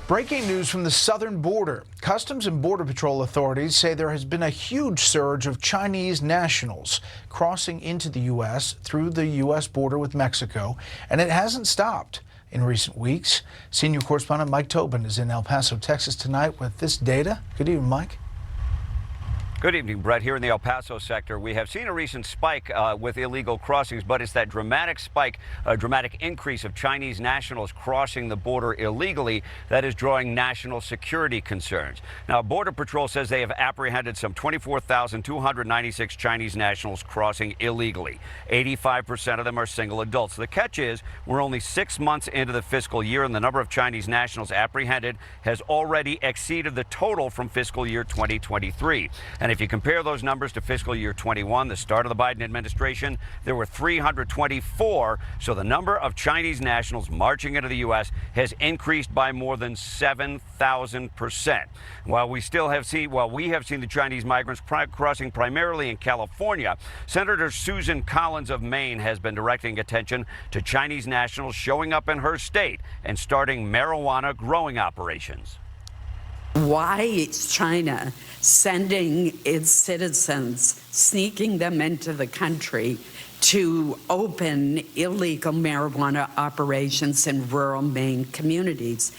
Breaking news from the southern border. Customs and Border Patrol authorities say there has been a huge surge of Chinese nationals crossing into the U.S. through the U.S. border with Mexico, and it hasn't stopped in recent weeks. Senior correspondent Mike Tobin is in El Paso, Texas tonight with this data. Good evening, Mike. Good evening, Brett. Here in the El Paso sector, we have seen a recent spike with illegal crossings, but it's that dramatic spike, a dramatic increase of Chinese nationals crossing the border illegally that is drawing national security concerns. Now, Border Patrol says they have apprehended some 24,296 Chinese nationals crossing illegally. 85% of them are single adults. The catch is we're only 6 months into the fiscal year, and the number of Chinese nationals apprehended has already exceeded the total from fiscal year 2023. And if you compare those numbers to fiscal year 21, the start of the Biden administration, there were 324. So the number of Chinese nationals marching into the U.S. has increased by more than 7,000%. While we have seen the Chinese migrants crossing primarily in California, Senator Susan Collins of Maine has been directing attention to Chinese nationals showing up in her state and starting marijuana growing operations. Why is China sending its citizens, sneaking them into the country to open illegal marijuana operations in rural Maine communities?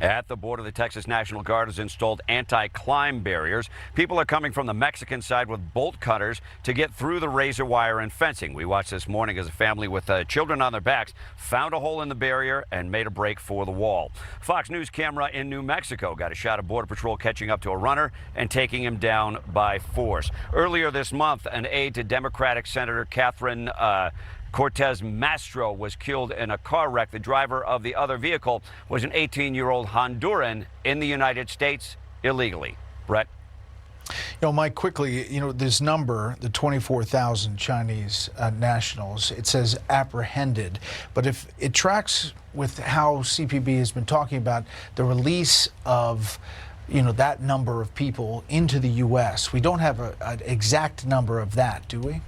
At the border, the Texas National Guard has installed anti-climb barriers. People are coming from the Mexican side with bolt cutters to get through the razor wire and fencing. We watched this morning as a family with children on their backs found a hole in the barrier and made a break for the wall. Fox News camera in New Mexico got a shot of Border Patrol catching up to a runner and taking him down by force. Earlier this month, an aide to Democratic Senator Catherine Cortez Mastro was killed in a car wreck. The driver of the other vehicle was an 18-year-old Honduran in the United States illegally. Brett? Mike, quickly, this number, the 24,000 Chinese nationals, it says apprehended. But if it tracks with how CPB has been talking about the release of that number of people into the U.S., we don't have an exact number of that, do we?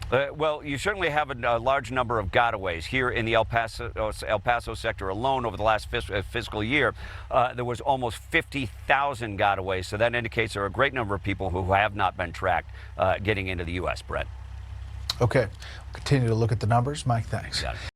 Well, you certainly have a large number of gotaways here in the El Paso sector alone. Over the last fiscal year, there was almost 50,000 gotaways. So that indicates there are a great number of people who have not been tracked getting into the U.S., Brett. Okay. We'll continue to look at the numbers. Mike, thanks.